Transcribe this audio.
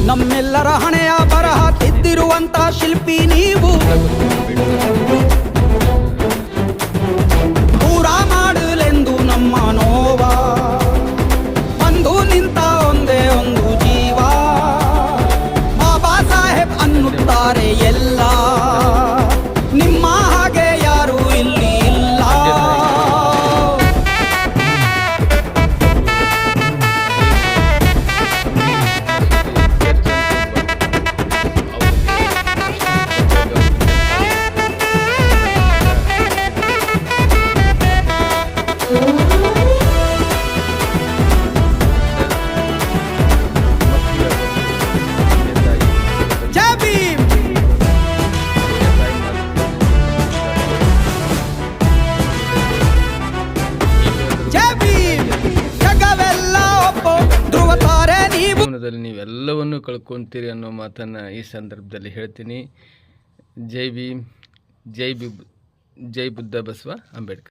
ನಮ್ಮೆಲ್ಲರ ಹಣೆಯ ಬರಹ ತಿದ್ದಿರುವಂತ ಶಿಲ್ಪಿ ನೀವು. ದೂರ ಮಾಡಲೆಂದು ನಮ್ಮ ನೋವ ಬಂದು ನಿಂತ ಒಂದೇ ಒಂದು ಜೀವ. ಬಾಬಾ ಸಾಹೇಬ್ ಅನ್ನುತ್ತಾರೆ ಎಲ್ಲ, ನಿಮ್ಮ ಹಾಗೆ ಯಾರು ಇಲ್ಲಿ ಇಲ್ಲ. ಜೈ ಭೀಮ್. ಜೈ ಭೀಮ್. ಜಗವೆಲ್ಲ ಒಪ್ಪೋ ಧ್ರುವ ತಾರೆ ನೀವು. ಜೀವನದಲ್ಲಿ ನೀವೆಲ್ಲವನ್ನೂ ಕಳ್ಕೊಂತೀರಿ ಅನ್ನೋ ಮಾತನ್ನು ಈ ಸಂದರ್ಭದಲ್ಲಿ ಹೇಳ್ತೀನಿ. ಜೈ ಭೀಮ್, ಜೈ ಬುದ್ಧ ಬಸವ ಅಂಬೇಡ್ಕರ್.